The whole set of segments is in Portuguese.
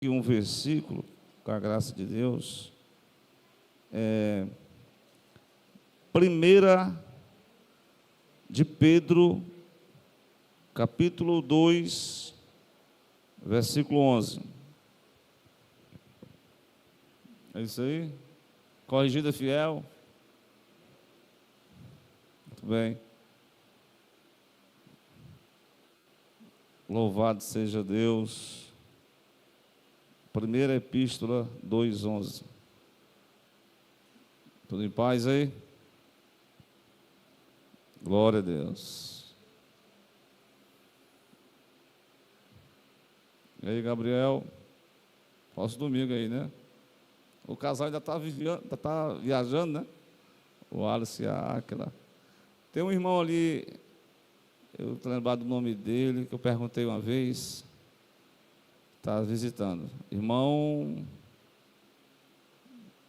aqui um versículo, com a graça de Deus, Primeira de Pedro, capítulo 2, versículo 11. É isso aí? Corrigida fiel? Muito bem. Louvado seja Deus. Primeira Epístola 2:11. Tudo em paz aí? Glória a Deus. E aí, Gabriel? Próximo domingo aí, né? O casal ainda está viajando, né? O Alice e a Áquila. Tem um irmão ali, eu estou lembrado do nome dele, que eu perguntei uma vez, está visitando. Irmão,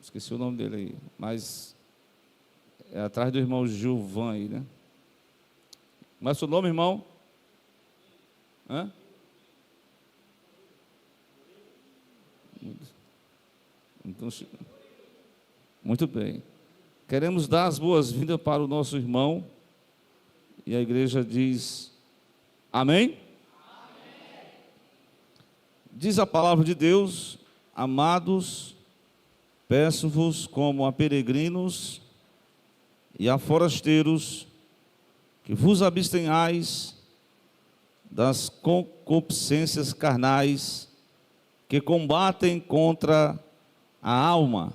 esqueci o nome dele aí, mas é atrás do irmão Gilvan aí, né? Mas o nome, irmão? Hã? Então, muito bem. Queremos dar as boas-vindas para o nosso irmão. E a igreja diz: amém? Amém. Diz a palavra de Deus: amados, peço-vos como a peregrinos e a forasteiros, que vos abstenhais das concupiscências carnais que combatem contra a alma.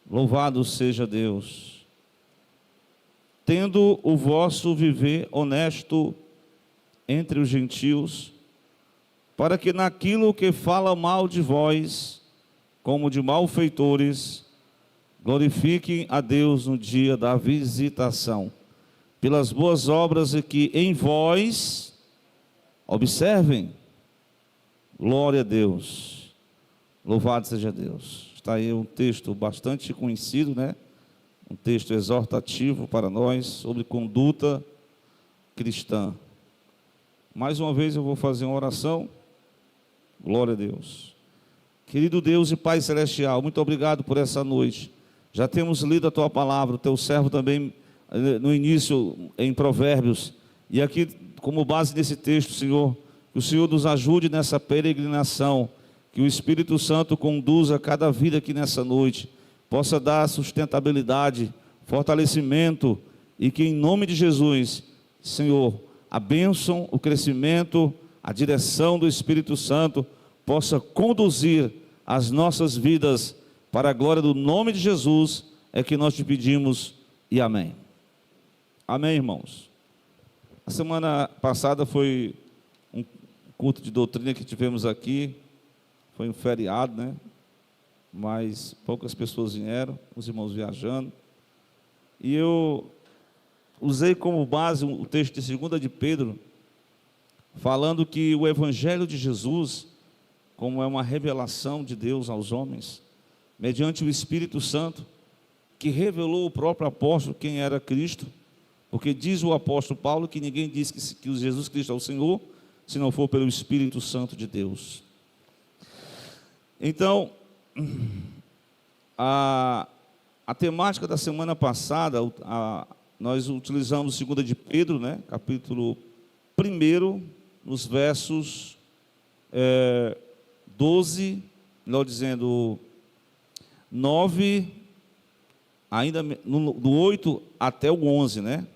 Louvado seja Deus. Tendo o vosso viver honesto entre os gentios, para que naquilo que fala mal de vós, como de malfeitores, glorifiquem a Deus no dia da visitação, pelas boas obras que em vós observem. Glória a Deus. Louvado seja Deus. Está aí um texto bastante conhecido, né? Um texto exortativo para nós sobre conduta cristã. Mais uma vez eu vou fazer uma oração. Glória a Deus. Querido Deus e Pai Celestial, muito obrigado por essa noite. Já temos lido a Tua palavra, o Teu servo também no início em Provérbios. E aqui, como base desse texto, Senhor, que o Senhor nos ajude nessa peregrinação, que o Espírito Santo conduza cada vida aqui nessa noite, possa dar sustentabilidade, fortalecimento, e que em nome de Jesus, Senhor, a bênção, o crescimento, a direção do Espírito Santo possa conduzir as nossas vidas para a glória do nome de Jesus, é que nós te pedimos, e amém. Amém, irmãos. A semana passada foi um culto de doutrina que tivemos aqui, foi um feriado, né? Mas poucas pessoas vieram, os irmãos viajando. E eu usei como base o texto de 2 de Pedro, falando que o Evangelho de Jesus, como é uma revelação de Deus aos homens, mediante o Espírito Santo, que revelou o próprio apóstolo quem era Cristo, porque diz o apóstolo Paulo que ninguém diz que Jesus Cristo é o Senhor, se não for pelo Espírito Santo de Deus. Então, a temática da semana passada, nós utilizamos 2 de Pedro, né, capítulo 1, nos versos 12, melhor dizendo, 9, ainda do 8 até o 11, né?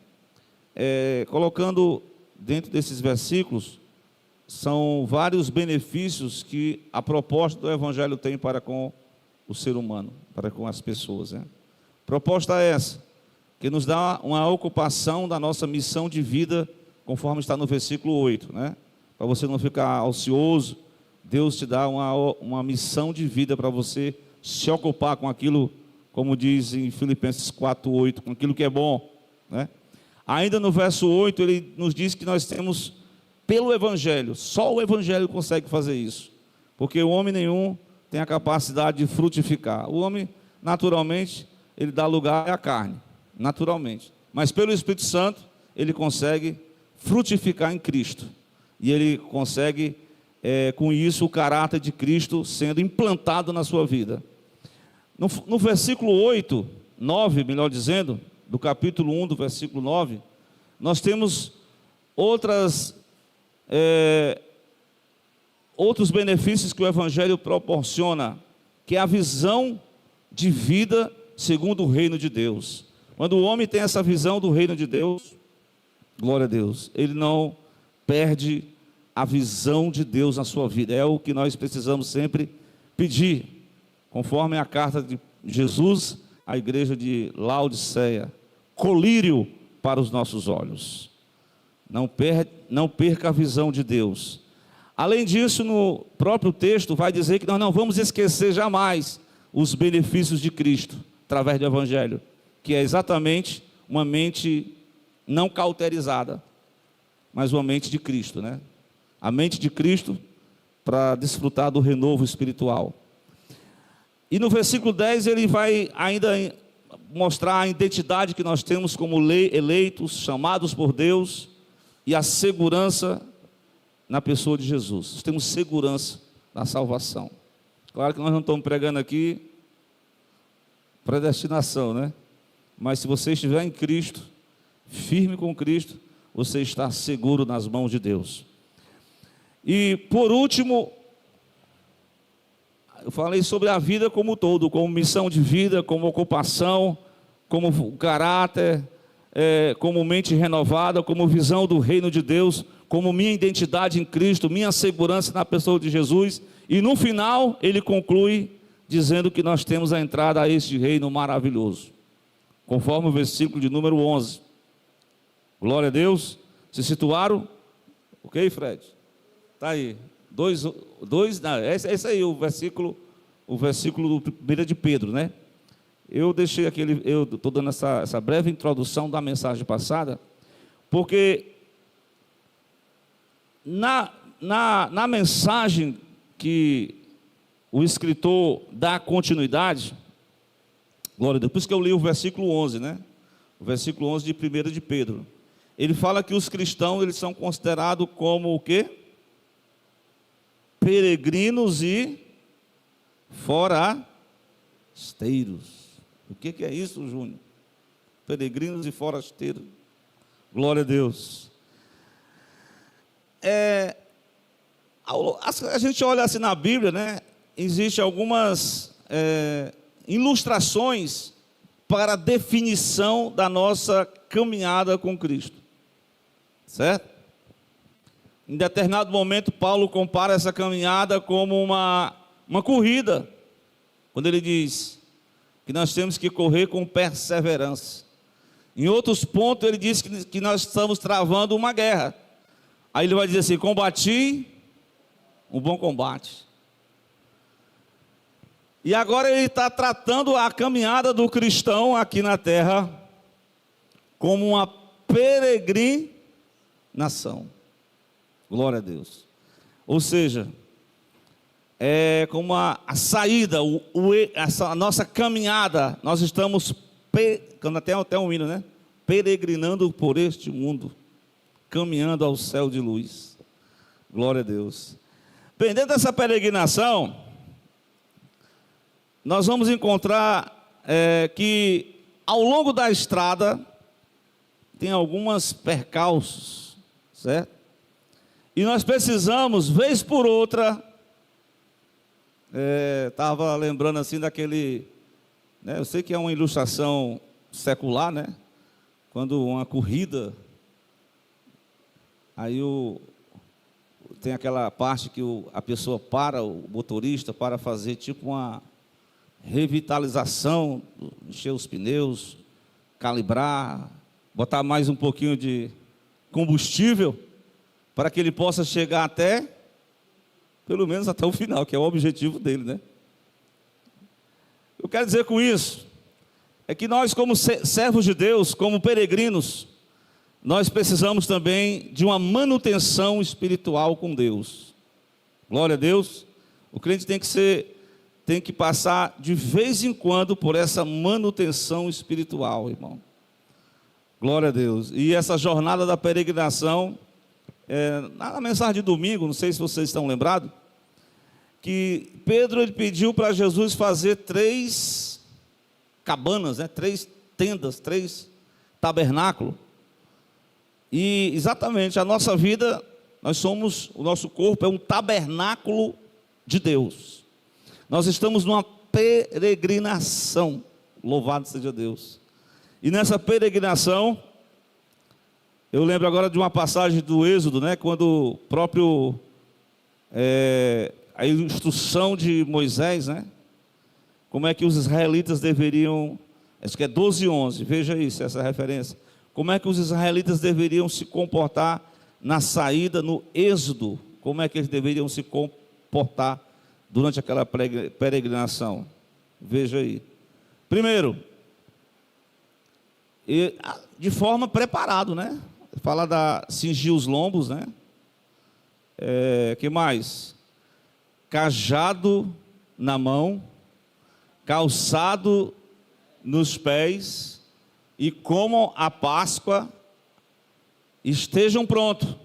Colocando dentro desses versículos, são vários benefícios que a proposta do Evangelho tem para com o ser humano, para com as pessoas, né? Proposta é essa, que nos dá uma ocupação da nossa missão de vida, conforme está no versículo 8, né? Para você não ficar ocioso, Deus te dá uma missão de vida para você se ocupar com aquilo, como diz em Filipenses 4:8, com aquilo que é bom, né? Ainda no verso 8, ele nos diz que nós temos, pelo Evangelho, só o Evangelho consegue fazer isso, porque o homem nenhum tem a capacidade de frutificar. O homem, naturalmente, ele dá lugar à carne, naturalmente, mas pelo Espírito Santo, ele consegue frutificar em Cristo, e ele consegue com isso o caráter de Cristo sendo implantado na sua vida. No versículo 8, 9, melhor dizendo, do capítulo 1, do versículo 9, nós temos outros benefícios que o Evangelho proporciona, que é a visão de vida segundo o reino de Deus. Quando o homem tem essa visão do reino de Deus, glória a Deus, ele não perde a visão de Deus na sua vida. É o que nós precisamos sempre pedir, conforme a carta de Jesus à igreja de Laodiceia: colírio para os nossos olhos. Não perca a visão de Deus. Além disso, no próprio texto vai dizer que nós não vamos esquecer jamais os benefícios de Cristo através do Evangelho, que é exatamente uma mente não cauterizada, mas uma mente de Cristo, né? A mente de Cristo para desfrutar do renovo espiritual. E no versículo 10 ele vai ainda mostrar a identidade que nós temos como eleitos, chamados por Deus, e a segurança na pessoa de Jesus. Nós temos segurança na salvação. Claro que nós não estamos pregando aqui predestinação, né? Mas se você estiver em Cristo, firme com Cristo, você está seguro nas mãos de Deus. E por último, eu falei sobre a vida como um todo, como missão de vida, como ocupação, como caráter, como mente renovada, como visão do reino de Deus, como minha identidade em Cristo, minha segurança na pessoa de Jesus. E no final ele conclui dizendo que nós temos a entrada a este reino maravilhoso, conforme o versículo de número 11. Glória a Deus. Se situaram? Ok, Fred? Está aí. Esse aí, o versículo do 1 de Pedro, né? Eu deixei aquele, eu estou dando essa breve introdução da mensagem passada, porque na mensagem que o escritor dá continuidade, glória a Deus, por isso que eu li o versículo 11, né? O versículo 11 de 1 de Pedro. Ele fala que os cristãos, eles são considerados como o quê? Peregrinos e forasteiros. O que é isso, Júnior? Peregrinos e forasteiros. Glória a Deus. A gente olha assim na Bíblia, né? Existem algumas ilustrações para a definição da nossa caminhada com Cristo, certo? Em determinado momento, Paulo compara essa caminhada como uma corrida, quando ele diz que nós temos que correr com perseverança. Em outros pontos, ele diz que nós estamos travando uma guerra. Aí ele vai dizer assim: combati um bom combate. E agora ele está tratando a caminhada do cristão aqui na terra como uma peregrinação. Glória a Deus. Ou seja, é como a saída, a nossa caminhada. Nós estamos, quando até um hino, né? Peregrinando por este mundo, caminhando ao céu de luz. Glória a Deus. Bem, dentro dessa peregrinação, nós vamos encontrar que ao longo da estrada tem algumas percalços, certo? E nós precisamos, vez por outra, estava lembrando assim daquele, né, eu sei que é uma ilustração secular, né? Quando uma corrida, aí tem aquela parte que a pessoa para, o motorista, para fazer tipo uma revitalização, encher os pneus, calibrar, botar mais um pouquinho de combustível, para que ele possa chegar pelo menos até o final, que é o objetivo dele, né? Eu quero dizer com isso, é que nós como servos de Deus, como peregrinos, nós precisamos também de uma manutenção espiritual com Deus. Glória a Deus. O crente tem que passar de vez em quando por essa manutenção espiritual, irmão. Glória a Deus. E essa jornada da peregrinação, Na mensagem de domingo, não sei se vocês estão lembrados, que Pedro ele pediu para Jesus fazer 3 cabanas, 3 tendas, 3 tabernáculos. E exatamente a nossa vida, o nosso corpo é um tabernáculo de Deus. Nós estamos numa peregrinação, louvado seja Deus. E nessa peregrinação, eu lembro agora de uma passagem do Êxodo, quando o próprio, a instrução de Moisés, como é que os israelitas deveriam, acho que é 12:11, veja isso, essa referência. Como é que os israelitas deveriam se comportar na saída, no êxodo? Como é que eles deveriam se comportar durante aquela peregrinação? Veja aí. Primeiro, de forma preparado, Fala cingir os lombos, que mais? Cajado na mão, calçado nos pés, e como a Páscoa, estejam prontos,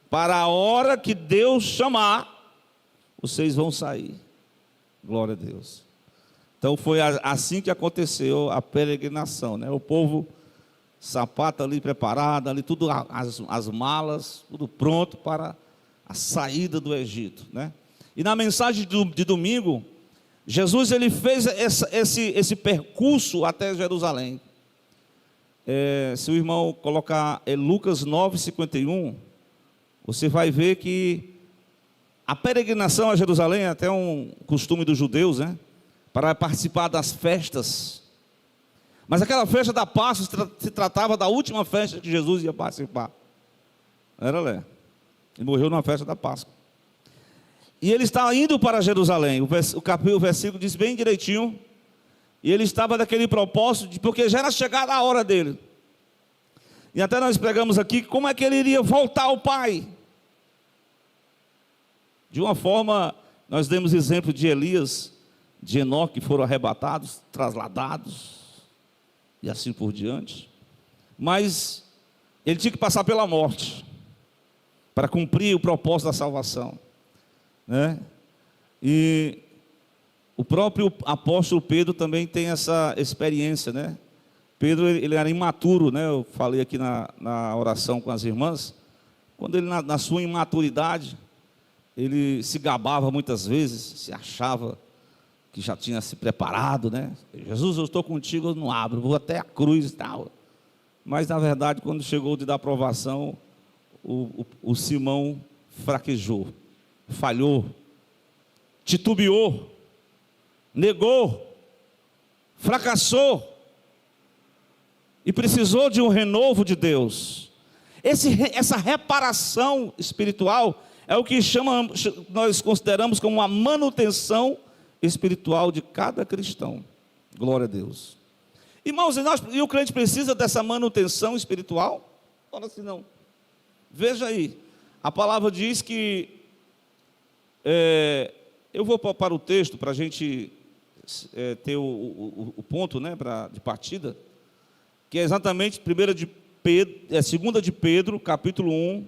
para a hora que Deus chamar, vocês vão sair. Glória a Deus. Então foi assim que aconteceu a peregrinação, O povo, sapato ali preparado, ali tudo, as malas, tudo pronto para a saída do Egito, E na mensagem de domingo, Jesus ele fez esse percurso até Jerusalém. Se o irmão colocar Lucas 9:51, você vai ver que a peregrinação a Jerusalém é até um costume dos judeus, para participar das festas. Mas aquela festa da Páscoa se tratava da última festa que Jesus ia participar. Ele morreu numa festa da Páscoa. E ele está indo para Jerusalém. O versículo diz bem direitinho. E ele estava daquele propósito, porque já era chegada a hora dele. E até nós pregamos aqui como é que ele iria voltar ao Pai. De uma forma, nós demos exemplo de Elias, de Enoque, que foram arrebatados, trasladados, e assim por diante. Mas ele tinha que passar pela morte, para cumprir o propósito da salvação, E o próprio apóstolo Pedro também tem essa experiência, Pedro, ele era imaturo, Eu falei aqui na oração com as irmãs, quando ele na sua imaturidade, ele se gabava muitas vezes, se achava que já tinha se preparado, Jesus, eu estou contigo, eu não abro, vou até a cruz e tal. Mas na verdade, quando chegou de dar aprovação, o Simão fraquejou, falhou, titubeou, negou, fracassou, e precisou de um renovo de Deus. Essa reparação espiritual é o que nós consideramos como uma manutenção espiritual de cada cristão. Glória a Deus. Irmãos, e o crente precisa dessa manutenção espiritual? Ora, se não. Veja aí, a palavra diz que, eu vou para o texto para a gente ter o ponto, de partida, que é exatamente 2 de Pedro, capítulo 1,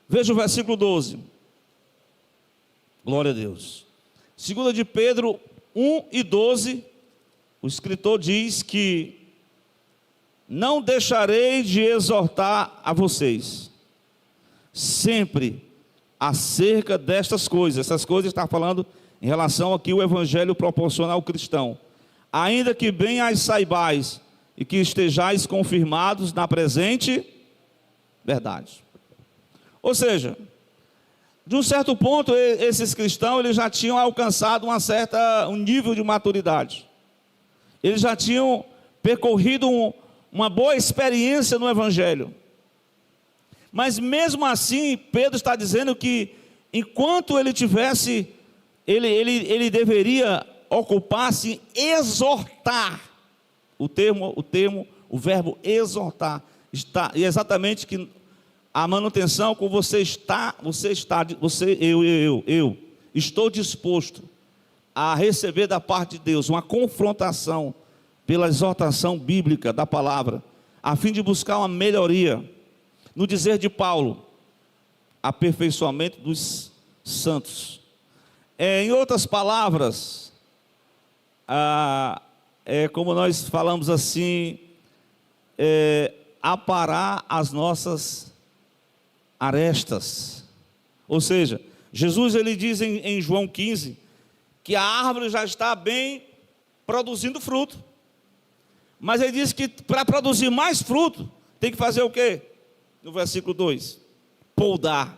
veja o versículo 12. Glória a Deus. 2 de Pedro 1:12, o escritor diz que não deixarei de exortar a vocês, sempre acerca destas coisas. Essas coisas está falando em relação ao que o Evangelho proporciona ao cristão. Ainda que bem as saibais e que estejais confirmados na presente verdade. Ou seja, de um certo ponto, esses cristãos eles já tinham alcançado um nível de maturidade. Eles já tinham percorrido uma boa experiência no Evangelho. Mas mesmo assim, Pedro está dizendo que enquanto ele tivesse, ele deveria ocupar-se em exortar. O verbo exortar está, e exatamente que a manutenção com eu estou disposto a receber da parte de Deus uma confrontação pela exortação bíblica da palavra, a fim de buscar uma melhoria. No dizer de Paulo, aperfeiçoamento dos santos. Em outras palavras, como nós falamos assim, aparar as nossas arestas. Ou seja, Jesus ele diz em João 15, que a árvore já está bem produzindo fruto. Mas ele diz que para produzir mais fruto, tem que fazer o quê? No versículo 2, podar,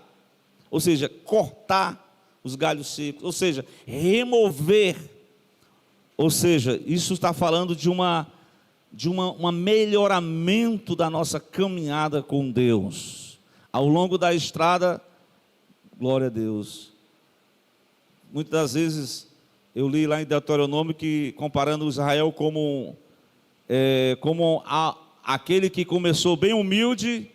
ou seja, cortar os galhos secos, ou seja, remover. Ou seja, isso está falando de um melhoramento da nossa caminhada com Deus. Ao longo da estrada, glória a Deus. Muitas das vezes, eu li lá em Deuteronômio que comparando Israel como aquele que começou bem humilde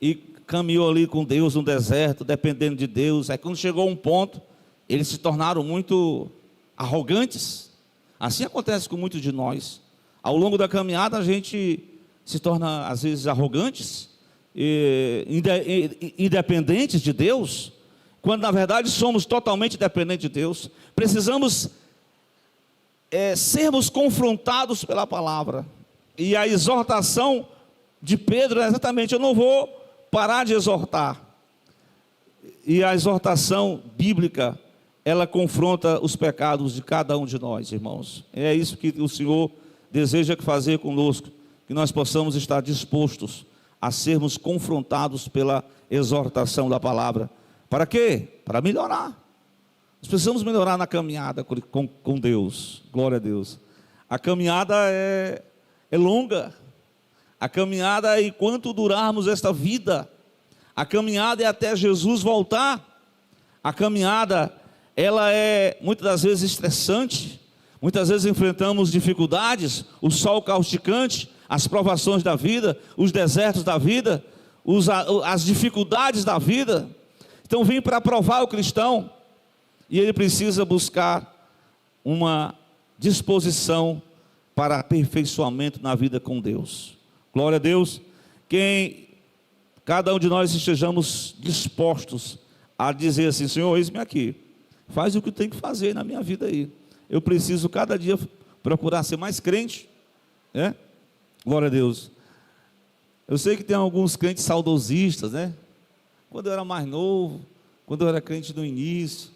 e caminhou ali com Deus no deserto, dependendo de Deus. Aí quando chegou a um ponto, eles se tornaram muito arrogantes. Assim acontece com muitos de nós. Ao longo da caminhada a gente se torna às vezes arrogantes, independentes de Deus, quando na verdade somos totalmente dependentes de Deus. Precisamos sermos confrontados pela palavra. E a exortação de Pedro é exatamente: eu não vou parar de exortar. E a exortação bíblica, ela confronta os pecados de cada um de nós, irmãos. É isso que o Senhor deseja fazer conosco, que nós possamos estar dispostos a sermos confrontados pela exortação da palavra. Para quê? Para melhorar. Nós precisamos melhorar na caminhada com Deus. Glória a Deus. A caminhada é longa. A caminhada é enquanto durarmos esta vida. A caminhada é até Jesus voltar. A caminhada, ela é muitas das vezes estressante. Muitas vezes enfrentamos dificuldades, o sol causticante, as provações da vida, os desertos da vida, as dificuldades da vida. Então vem para provar o cristão. E ele precisa buscar uma disposição para aperfeiçoamento na vida com Deus. Glória a Deus. Cada um de nós estejamos dispostos a dizer assim: Senhor, eis-me aqui, faz o que tem que fazer na minha vida aí. Eu preciso cada dia procurar ser mais crente, né? Glória a Deus. Eu sei que tem alguns crentes saudosistas, né? Quando eu era mais novo, quando eu era crente no início,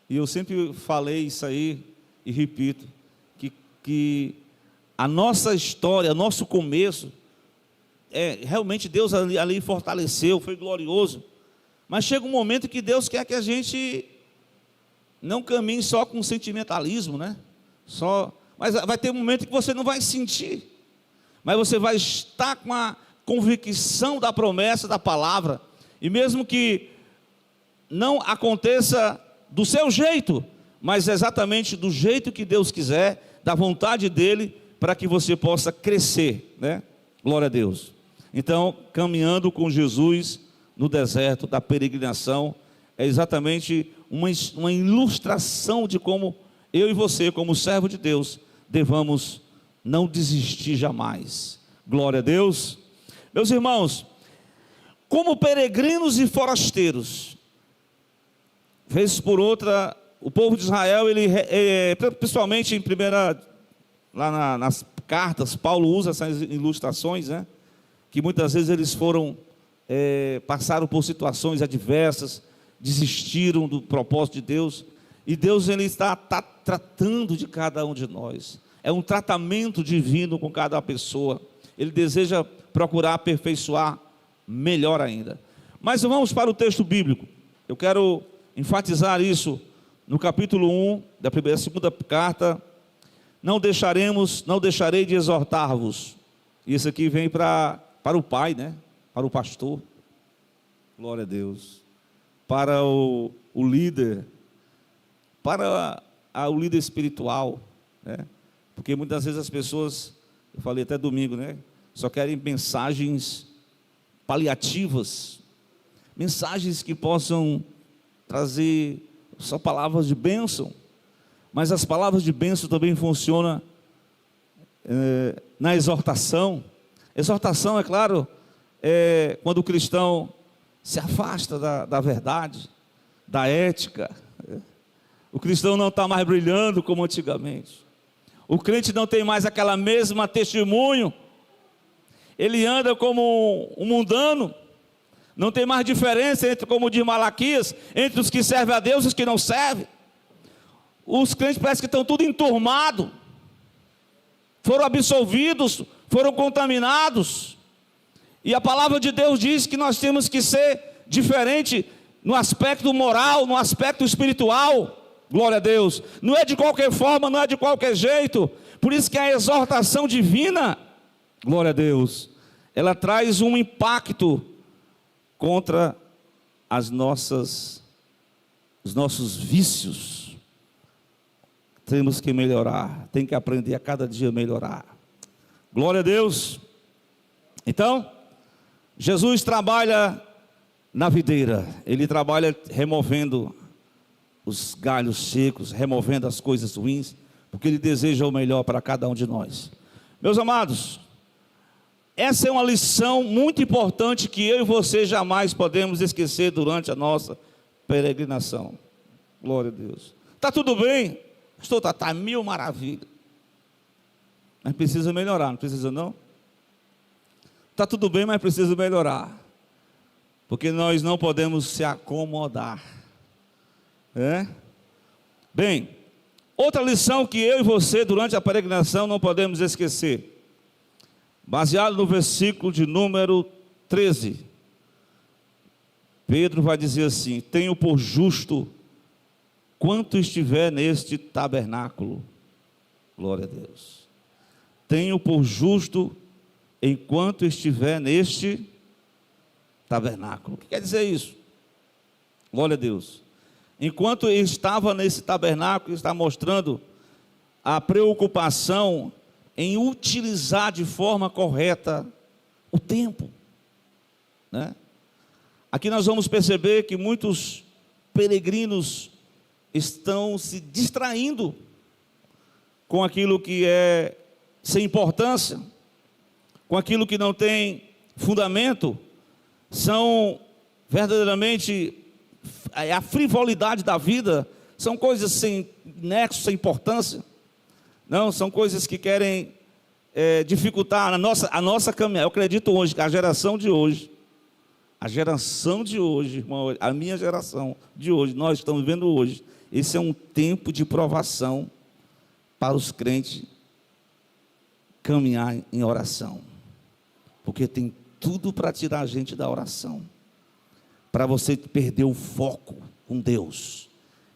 e eu sempre falei isso aí, e repito, que a nossa história, nosso começo, realmente Deus ali fortaleceu, foi glorioso. Mas chega um momento que Deus quer que a gente não caminhe só com sentimentalismo, né? Mas vai ter um momento que você não vai sentir, mas você vai estar com a convicção da promessa da palavra, e mesmo que não aconteça do seu jeito, mas exatamente do jeito que Deus quiser, da vontade dele, para que você possa crescer, né? Glória a Deus. Então, caminhando com Jesus no deserto da peregrinação, é exatamente uma ilustração de como eu e você, como servo de Deus, devamos não desistir jamais. Glória a Deus. Meus irmãos, como peregrinos e forasteiros, vez por outra, o povo de Israel, principalmente em nas cartas, Paulo usa essas ilustrações, né? Que muitas vezes eles passaram por situações adversas, desistiram do propósito de Deus, e Deus ele está tratando de cada um de nós. É um tratamento divino com cada pessoa. Ele deseja procurar aperfeiçoar melhor ainda. Mas vamos para o texto bíblico. Eu quero enfatizar isso no capítulo 1 da segunda carta. Não deixarei de exortar-vos. Isso aqui vem para o pai, né? Para o pastor. Glória a Deus. Para o líder, para o líder espiritual, né? Porque muitas vezes as pessoas, eu falei até domingo, né? Só querem mensagens paliativas, mensagens que possam trazer só palavras de bênção, mas as palavras de bênção também funcionam na exortação. Exortação, é claro, quando o cristão se afasta da verdade, da ética. O cristão não está mais brilhando como antigamente. O crente não tem mais aquela mesma testemunho. Ele anda como um mundano. Não tem mais diferença entre, como diz Malaquias, entre os que servem a Deus e os que não servem. Os crentes parecem que estão tudo enturmados. Foram absolvidos, foram contaminados. E a palavra de Deus diz que nós temos que ser diferente no aspecto moral, no aspecto espiritual. Glória a Deus. Não é de qualquer forma, não é de qualquer jeito. Por isso que a exortação divina, glória a Deus, ela traz um impacto contra os nossos vícios. Temos que melhorar, tem que aprender a cada dia melhorar. Glória a Deus. Então, Jesus trabalha na videira, ele trabalha removendo os galhos secos, removendo as coisas ruins, porque ele deseja o melhor para cada um de nós. Meus amados, essa é uma lição muito importante que eu e você jamais podemos esquecer durante a nossa peregrinação. Glória a Deus. Está tudo bem? Está mil maravilhas. Mas precisa melhorar, não precisa não? Está tudo bem, mas precisa melhorar. Porque nós não podemos se acomodar. Bem, outra lição que eu e você durante a peregrinação não podemos esquecer. Baseado no versículo de número 13. Pedro vai dizer assim: tenho por justo quanto estiver neste tabernáculo. Glória a Deus. Tenho por justo enquanto estiver neste tabernáculo. O que quer dizer isso? Glória a Deus. Enquanto ele estava nesse tabernáculo, está mostrando a preocupação em utilizar de forma correta o tempo, né? Aqui nós vamos perceber que muitos peregrinos estão se distraindo com aquilo que é sem importância, com aquilo que não tem fundamento. São verdadeiramente a frivolidade da vida, são coisas sem nexo, sem importância. Não, são coisas que querem dificultar a nossa caminhada. Eu acredito hoje que a geração de hoje, irmão, a minha geração de hoje, nós estamos vivendo hoje, esse é um tempo de provação para os crentes caminhar em oração, porque tem tudo para tirar a gente da oração, para você perder o foco com Deus.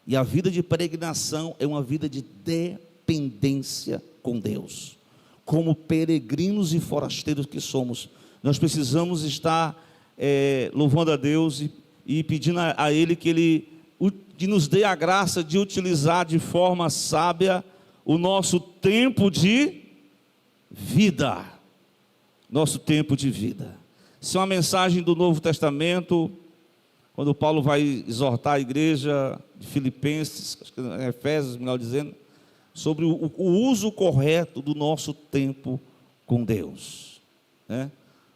E a vida de peregrinação é uma vida de dependência com Deus. Como peregrinos e forasteiros que somos, nós precisamos estar louvando a Deus e pedindo a Ele que Ele nos dê a graça de utilizar de forma sábia o nosso tempo de vida. Nosso tempo de vida. Isso é uma mensagem do Novo Testamento, quando Paulo vai exortar a igreja de Filipenses, acho que é Efésios, melhor dizendo, sobre o uso correto do nosso tempo com Deus, né?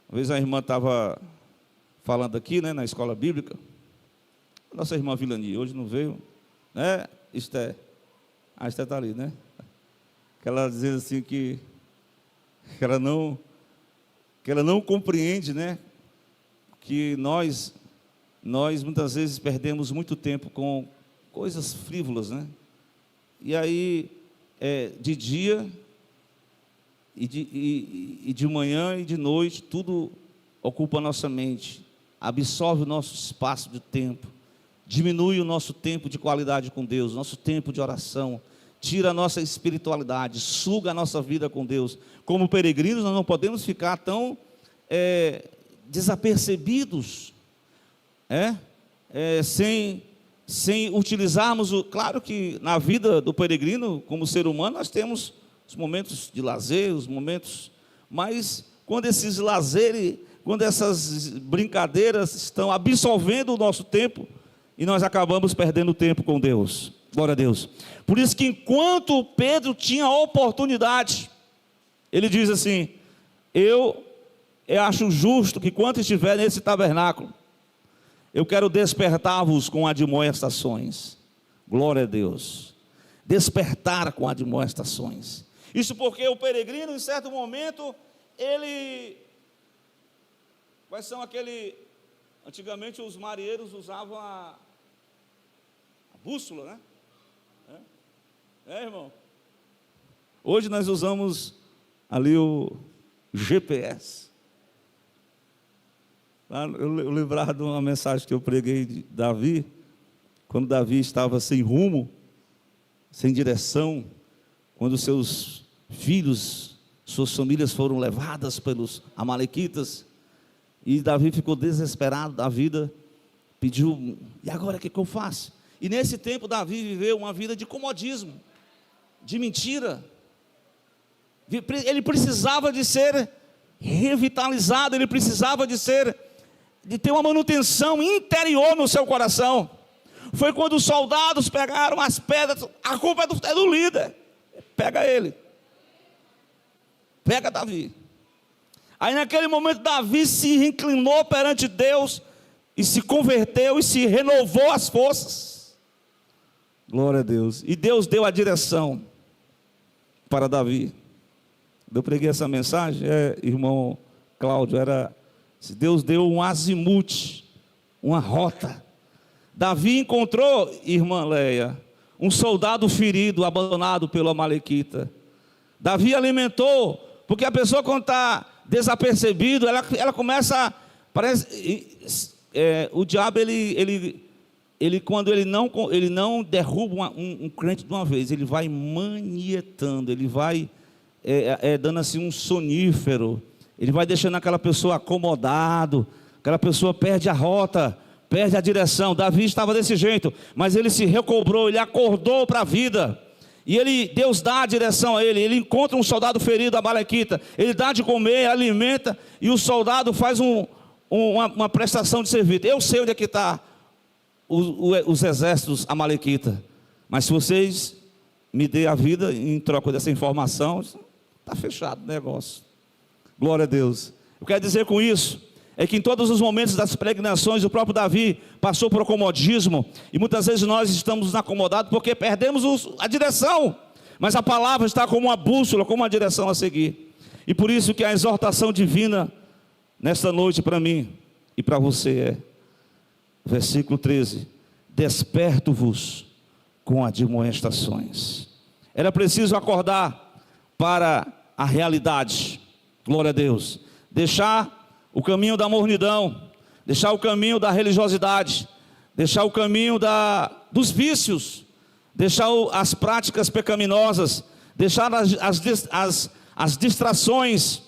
Uma vez a irmã estava falando aqui, né, na escola bíblica, nossa irmã Vilani, hoje não veio, né, Esté, a Esté está ali, né, que ela dizendo assim que ela não compreende, né, que nós muitas vezes perdemos muito tempo com coisas frívolas, né, e aí de dia e de manhã e de noite, tudo ocupa a nossa mente, absorve o nosso espaço de tempo, diminui o nosso tempo de qualidade com Deus, nosso tempo de oração, tira a nossa espiritualidade, suga a nossa vida com Deus. Como peregrinos, nós não podemos ficar tão desapercebidos, sem utilizarmos claro que na vida do peregrino, como ser humano, nós temos os momentos de lazer, os momentos, mas quando esses lazeres, quando essas brincadeiras estão absorvendo o nosso tempo, e nós acabamos perdendo tempo com Deus. Glória a Deus. Por isso que enquanto Pedro tinha a oportunidade, ele diz assim: eu acho justo que quando estiver nesse tabernáculo, eu quero despertar-vos com admoestações. Glória a Deus. Despertar com admoestações. Isso porque o peregrino, em certo momento, ele... Quais são aquele... Antigamente os marinheiros usavam a bússola, né? Irmão? Hoje nós usamos ali o GPS. Eu lembrava de uma mensagem que eu preguei de Davi, quando Davi estava sem rumo, sem direção, quando seus filhos, suas famílias foram levadas pelos amalequitas, e Davi ficou desesperado da vida, pediu, e agora o que eu faço? E nesse tempo Davi viveu uma vida de comodismo, de mentira. Ele precisava de ser revitalizado, ele precisava de ter uma manutenção interior no seu coração. Foi quando os soldados pegaram as pedras, a culpa é do líder, pega ele, pega Davi. Aí naquele momento Davi se inclinou perante Deus, e se converteu, e se renovou as forças. Glória a Deus. E Deus deu a direção para Davi. Eu preguei essa mensagem, irmão Cláudio, Deus deu um azimute, uma rota. Davi encontrou, irmã Leia, um soldado ferido, abandonado pelo amalequita. Davi alimentou, porque a pessoa quando está desapercebido, ela começa, o diabo, ele quando ele não derruba um crente de uma vez, ele vai manietando, ele vai dando assim um sonífero, ele vai deixando aquela pessoa acomodado, aquela pessoa perde a rota, perde a direção. Davi estava desse jeito, mas ele se recobrou, ele acordou para a vida, e Deus dá a direção a ele. Ele encontra um soldado ferido, amalequita, ele dá de comer, alimenta, e o soldado faz uma prestação de serviço. Eu sei onde é que está os exércitos amalequita, mas se vocês me dêem a vida em troca dessa informação, está fechado o negócio. Glória a Deus. Eu quero dizer com isso, é que em todos os momentos das peregrinações, o próprio Davi passou por comodismo, e muitas vezes nós estamos acomodados porque perdemos a direção, mas a palavra está como uma bússola, como uma direção a seguir. E por isso que a exortação divina nesta noite para mim e para você versículo 13: desperto-vos com admoestações. Era preciso acordar para a realidade. Glória a Deus. Deixar o caminho da mornidão, deixar o caminho da religiosidade, deixar o caminho dos vícios, deixar as práticas pecaminosas, deixar as distrações,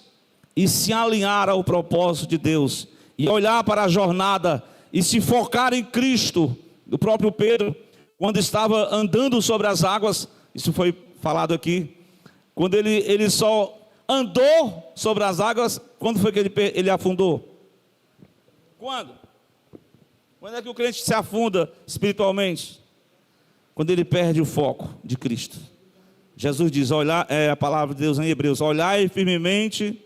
e se alinhar ao propósito de Deus, e olhar para a jornada, e se focar em Cristo. O próprio Pedro, quando estava andando sobre as águas, isso foi falado aqui, quando ele só andou sobre as águas, quando foi que ele afundou? Quando? Quando é que o crente se afunda espiritualmente? Quando ele perde o foco de Cristo. Jesus diz, a palavra de Deus em Hebreus, olhai firmemente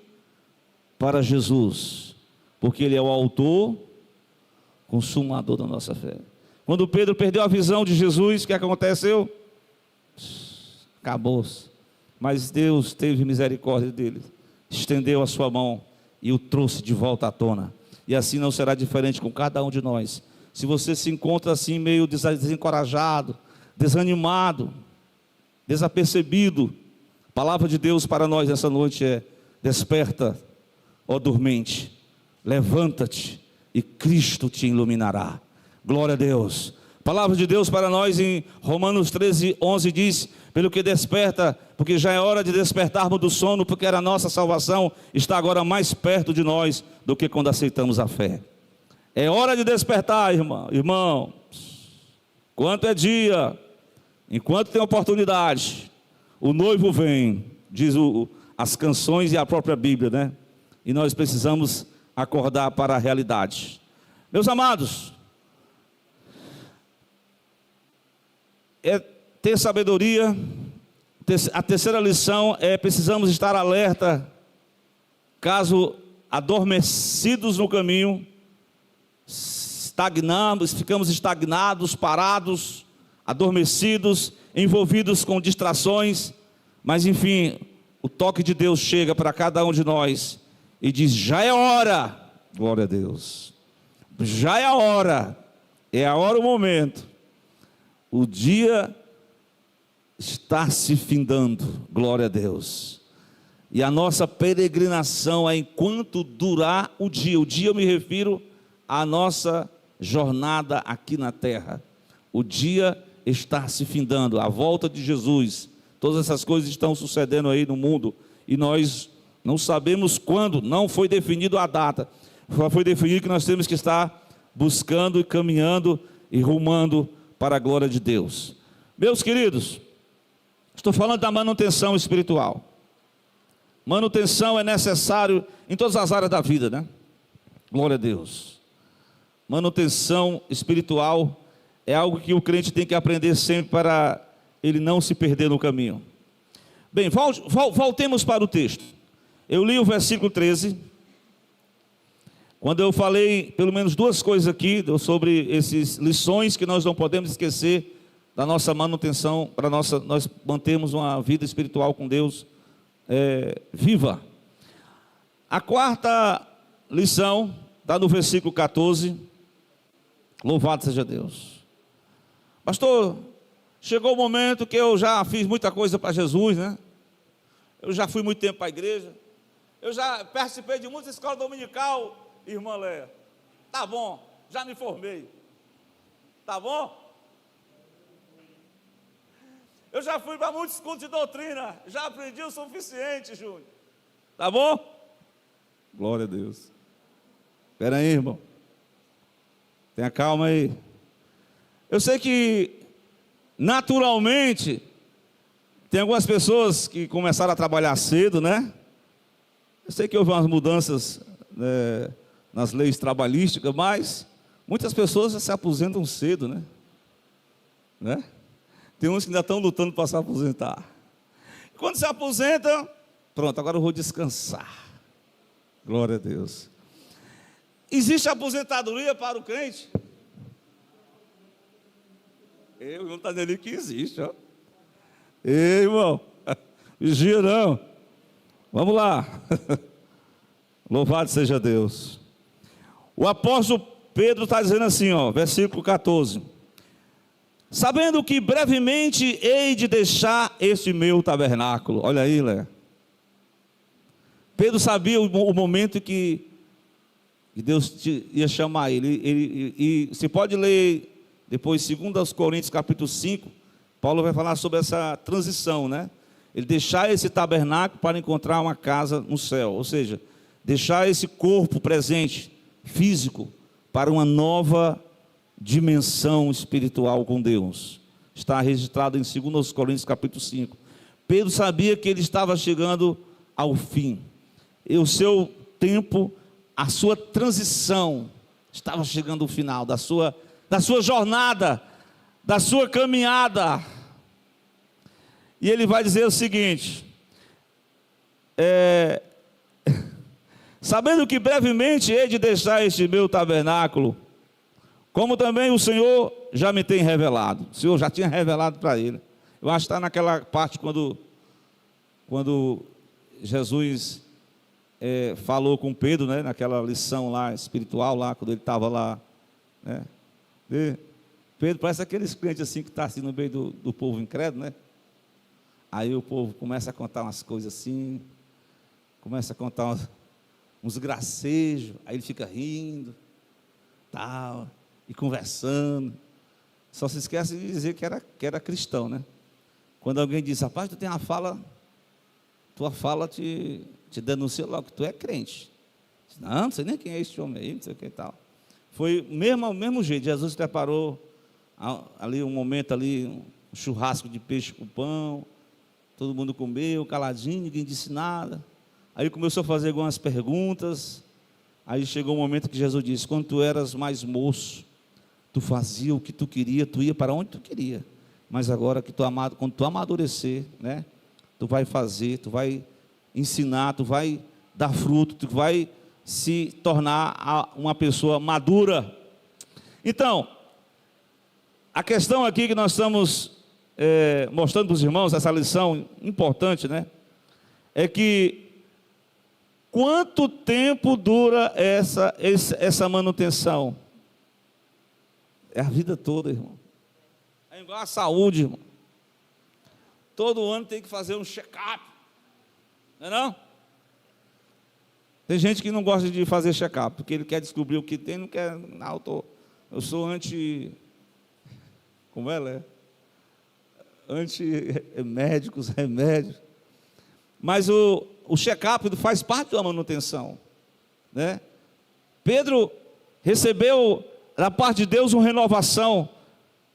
para Jesus, porque Ele é o autor, consumador da nossa fé. Quando Pedro perdeu a visão de Jesus, o que aconteceu? Acabou-se. Mas Deus teve misericórdia dele, estendeu a sua mão e o trouxe de volta à tona. E assim não será diferente com cada um de nós. Se você se encontra assim meio desencorajado, desanimado, desapercebido, a palavra de Deus para nós essa noite é: desperta, ó dormente, levanta-te e Cristo te iluminará. Glória a Deus. A palavra de Deus para nós em Romanos 13:11 diz: pelo que desperta, porque já é hora de despertarmos do sono, porque a nossa salvação está agora mais perto de nós do que quando aceitamos a fé. É hora de despertar, irmão. Quanto é dia, enquanto tem oportunidade, o noivo vem, diz as canções e a própria Bíblia, né? E nós precisamos acordar para a realidade. Meus amados, ter sabedoria. A terceira lição é: precisamos estar alerta, caso adormecidos no caminho, ficamos estagnados, parados, adormecidos, envolvidos com distrações, mas enfim, o toque de Deus chega para cada um de nós e diz: já é hora, glória a Deus, já é a hora, o momento, o dia está se findando, glória a Deus, e a nossa peregrinação é enquanto durar o dia eu me refiro à nossa jornada aqui na terra. O dia está se findando, a volta de Jesus, todas essas coisas estão sucedendo aí no mundo, e nós não sabemos quando, não foi definido a data, só foi definido que nós temos que estar buscando e caminhando e rumando para a glória de Deus. Meus queridos, estou falando da manutenção espiritual. Manutenção é necessário em todas as áreas da vida, né? Glória a Deus. Manutenção espiritual é algo que o crente tem que aprender sempre para ele não se perder no caminho. Bem, voltemos para o texto. Eu li o versículo 13, quando eu falei pelo menos duas coisas aqui sobre essas lições que nós não podemos esquecer da nossa manutenção, para nós mantermos uma vida espiritual com Deus viva. A quarta lição está no versículo 14. Louvado seja Deus. Pastor, chegou o momento que eu já fiz muita coisa para Jesus, né? Eu já fui muito tempo para a igreja, eu já participei de muita escola dominical, irmã Léa. Tá bom, já me formei. Tá bom? Eu já fui para muitos cultos de doutrina, já aprendi o suficiente, Júnior. Tá bom? Glória a Deus. Espera aí, irmão. Tenha calma aí. Eu sei que, naturalmente, tem algumas pessoas que começaram a trabalhar cedo, né? Eu sei que houve umas mudanças nas leis trabalhísticas, mas muitas pessoas se aposentam cedo, né? Tem uns que ainda estão lutando para se aposentar. Quando se aposenta, pronto, agora eu vou descansar. Glória a Deus. Existe aposentadoria para o crente? Eu não está dizendo que existe, ó. Ei, irmão, vigia não. Vamos lá. Louvado seja Deus. O apóstolo Pedro está dizendo assim, ó, versículo 14: sabendo que brevemente hei de deixar este meu tabernáculo. Olha aí, Léa. Pedro sabia o momento que Deus ia chamar ele. E você pode ler depois 2 Coríntios capítulo 5, Paulo vai falar sobre essa transição, né? Ele deixar esse tabernáculo para encontrar uma casa no céu, ou seja, deixar esse corpo presente, físico, para uma nova dimensão espiritual com Deus. Está registrado em 2 Coríntios capítulo 5. Pedro sabia que ele estava chegando ao fim, e o seu tempo, a sua transição estava chegando ao final da sua jornada, da sua caminhada. E ele vai dizer o seguinte: sabendo que brevemente hei de deixar este meu tabernáculo, como também o Senhor já me tem revelado. O Senhor já tinha revelado para ele. Eu acho que está naquela parte quando Jesus falou com Pedro, né, naquela lição lá espiritual, lá, quando ele estava lá, né? Pedro parece aqueles crentes assim que está assim no meio do povo incrédulo, né? Aí o povo começa a contar umas coisas assim, começa a contar uns gracejos, aí ele fica rindo, tal, e conversando. Só se esquece de dizer que era cristão, né? Quando alguém diz: rapaz, tu tem uma fala, tua fala te denuncia logo que tu é crente. Não sei nem quem é esse homem aí, não sei o que e tal. Foi mesmo jeito. Jesus preparou ali um momento ali, um churrasco de peixe com pão, todo mundo comeu, caladinho, ninguém disse nada. Aí começou a fazer algumas perguntas. Aí chegou o momento que Jesus disse: quando tu eras mais moço, tu fazia o que tu queria, tu ia para onde tu queria. Mas agora que quando tu amadurecer, né, tu vai fazer, tu vai ensinar, tu vai dar fruto, tu vai se tornar uma pessoa madura. Então, a questão aqui que nós estamos mostrando para os irmãos, essa lição importante, né? É que quanto tempo dura essa manutenção? É a vida toda, irmão. É igual a saúde, irmão. Todo ano tem que fazer um check-up, não é não? Tem gente que não gosta de fazer check-up, porque ele quer descobrir o que tem, não quer. Não, eu sou anti. Como ela é? Anti-médicos, remédios. Mas o check-up faz parte da manutenção, né? Pedro recebeu da parte de Deus uma renovação,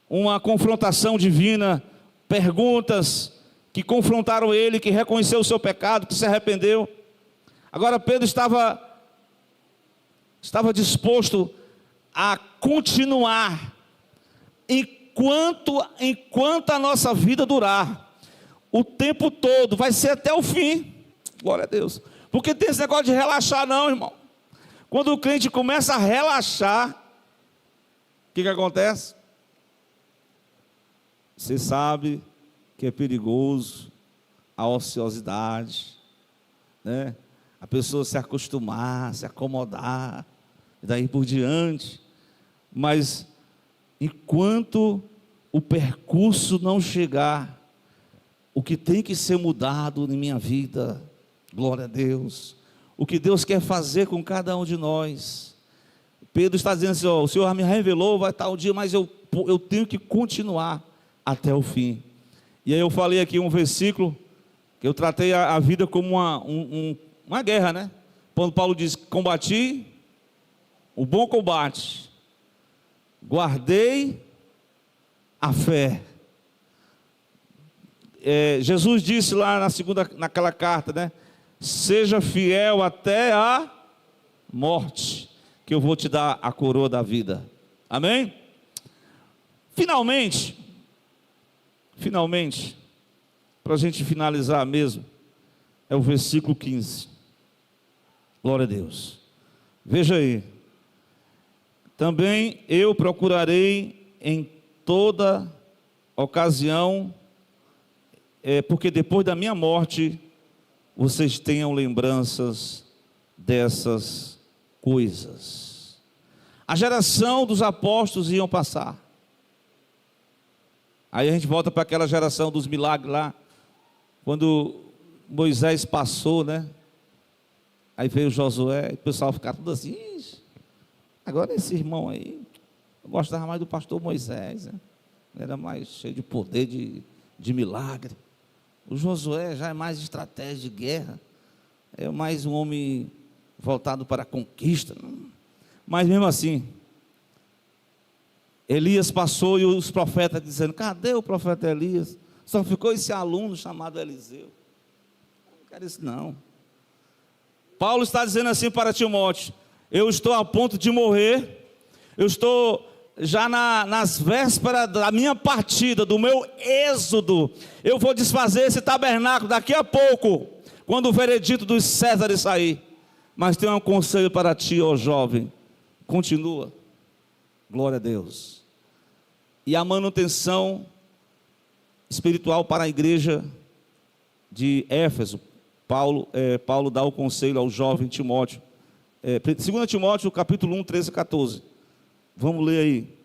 uma confrontação divina, perguntas que confrontaram ele, que reconheceu o seu pecado, que se arrependeu. Agora Pedro estava disposto a continuar enquanto a nossa vida durar, o tempo todo, vai ser até o fim. Glória a Deus. Porque tem esse negócio de relaxar não, irmão. Quando o crente começa a relaxar, o que acontece? Você sabe que é perigoso a ociosidade, né? A pessoa se acostumar, se acomodar, e daí por diante. Mas enquanto o percurso não chegar, o que tem que ser mudado em minha vida, glória a Deus, o que Deus quer fazer com cada um de nós. Pedro está dizendo assim, ó, o Senhor me revelou, vai estar um dia, mas eu tenho que continuar até o fim. E aí eu falei aqui um versículo, que eu tratei a vida como uma guerra, né? Quando Paulo diz, combati o bom combate, guardei a fé. Jesus disse lá naquela carta, né? Seja fiel até a morte, que eu vou te dar a coroa da vida. Amém? Finalmente, para a gente finalizar mesmo, é o versículo 15. Glória a Deus. Veja aí. Também eu procurarei em toda ocasião, porque depois da minha morte, vocês tenham lembranças dessas coisas. A geração dos apóstolos iam passar. Aí a gente volta para aquela geração dos milagres lá, quando Moisés passou, né? Aí veio Josué, e o pessoal ficava tudo assim, agora esse irmão aí, eu gostava mais do pastor Moisés, né? Ele era mais cheio de poder, de milagre. O Josué já é mais estratégia de guerra, é mais um homem voltado para a conquista. Mas mesmo assim, Elias passou e os profetas dizendo, cadê o profeta Elias? Só ficou esse aluno chamado Eliseu. Não quero isso não. Paulo está dizendo assim para Timóteo, eu estou a ponto de morrer, eu estou já nas vésperas da minha partida, do meu êxodo, eu vou desfazer esse tabernáculo daqui a pouco, quando o veredito dos Césares sair. Mas tem um conselho para ti, ó jovem, continua, glória a Deus. E a manutenção espiritual para a igreja de Éfeso, Paulo dá o conselho ao jovem Timóteo, 2 Timóteo capítulo 1, 13 e 14, vamos ler aí.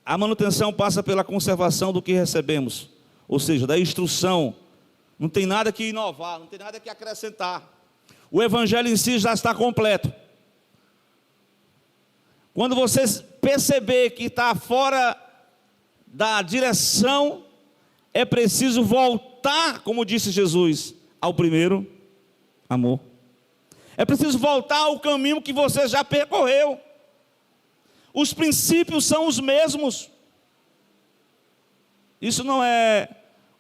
A manutenção passa pela conservação do que recebemos, ou seja, da instrução. Não tem nada que inovar, não tem nada que acrescentar. O evangelho em si já está completo. Quando você perceber que está fora da direção, é preciso voltar, como disse Jesus, ao primeiro amor. É preciso voltar ao caminho que você já percorreu. Os princípios são os mesmos. Isso não é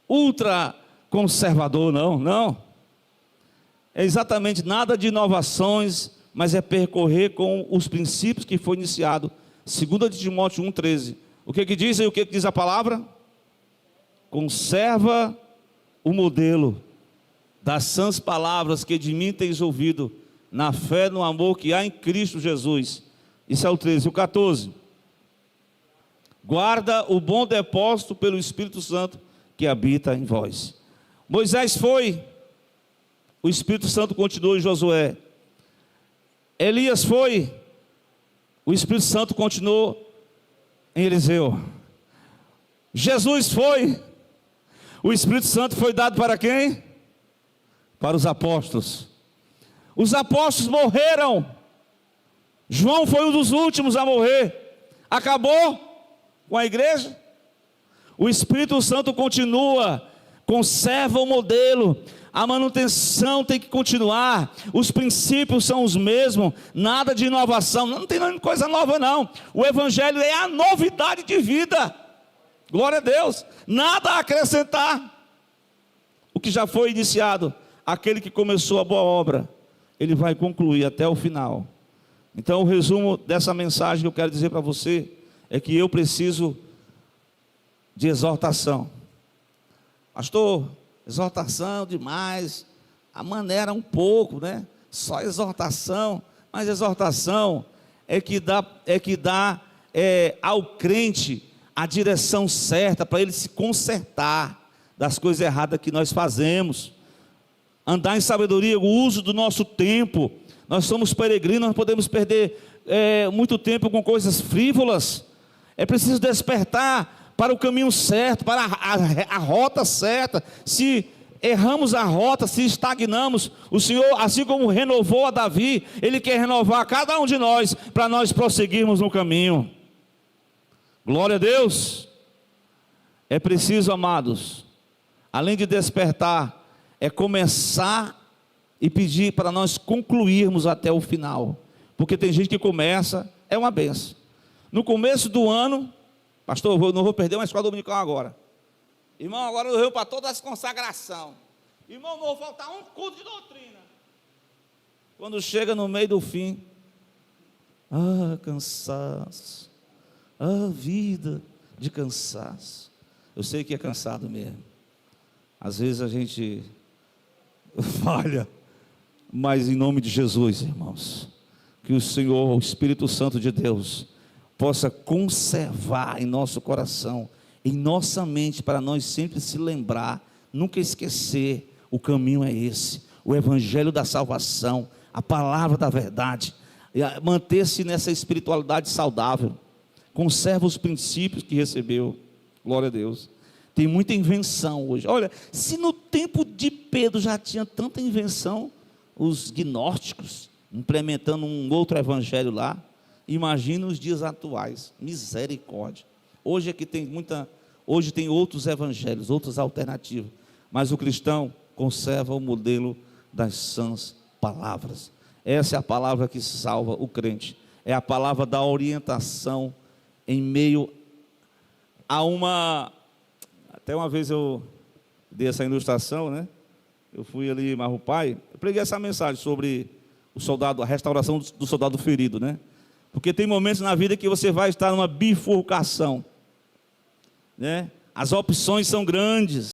ultra conservador, não. É exatamente nada de inovações, mas é percorrer com os princípios que foi iniciado. 2 Timóteo 1,13. O que diz aí? O que diz a palavra? Conserva o modelo das sãs palavras que de mim tens ouvido, na fé, no amor que há em Cristo Jesus. Isso é o 13. O 14. guarda o bom depósito pelo Espírito Santo que habita em vós. Moisés foi, o Espírito Santo continuou em Josué. Elias foi, o Espírito Santo continuou em Eliseu. Jesus foi, o Espírito Santo foi dado para quem? Para os apóstolos. Os apóstolos morreram. João foi um dos últimos a morrer. Acabou com a igreja? O Espírito Santo continua, conserva o modelo, a manutenção tem que continuar, os princípios são os mesmos, nada de inovação, não tem coisa nova não. O Evangelho é a novidade de vida, glória a Deus, nada a acrescentar. O que já foi iniciado, aquele que começou a boa obra, ele vai concluir até o final. Então o resumo dessa mensagem que eu quero dizer para você, é que eu preciso de exortação. Pastor, exortação demais, a maneira um pouco, né? Só exortação, mas exortação é que dá ao crente a direção certa para ele se consertar das coisas erradas que nós fazemos, andar em sabedoria, o uso do nosso tempo. Nós somos peregrinos, não podemos perder muito tempo com coisas frívolas. É preciso despertar para o caminho certo, para a rota certa. Se erramos a rota, se estagnamos, o Senhor, assim como renovou a Davi, Ele quer renovar cada um de nós, para nós prosseguirmos no caminho. Glória a Deus. É preciso, amados, além de despertar, é começar e pedir para nós concluirmos até o final. Porque tem gente que começa, é uma benção. No começo do ano, pastor, eu não vou perder uma escola dominical agora. Irmão, agora eu vou para toda essa consagração. Irmão, não vou faltar um culto de doutrina. Quando chega no meio do fim, cansaço, vida de cansaço. Eu sei que é cansado mesmo. Às vezes a gente falha, mas em nome de Jesus, irmãos, que o Senhor, o Espírito Santo de Deus, possa conservar em nosso coração, em nossa mente, para nós sempre se lembrar, nunca esquecer, o caminho é esse, o Evangelho da salvação, a palavra da verdade, manter-se nessa espiritualidade saudável, conserva os princípios que recebeu, glória a Deus. Tem muita invenção hoje. Olha, se no tempo de Pedro já tinha tanta invenção, os gnósticos implementando um outro evangelho lá, imagina os dias atuais. Misericórdia. Hoje é que hoje tem outros evangelhos, outras alternativas, mas o cristão conserva o modelo das sãs palavras. Essa é a palavra que salva o crente. É a palavra da orientação em meio a até uma vez eu dei essa ilustração, né? Eu fui ali em Marrupai, eu preguei essa mensagem sobre o soldado, a restauração do soldado ferido, né? Porque tem momentos na vida que você vai estar numa bifurcação, né? As opções são grandes,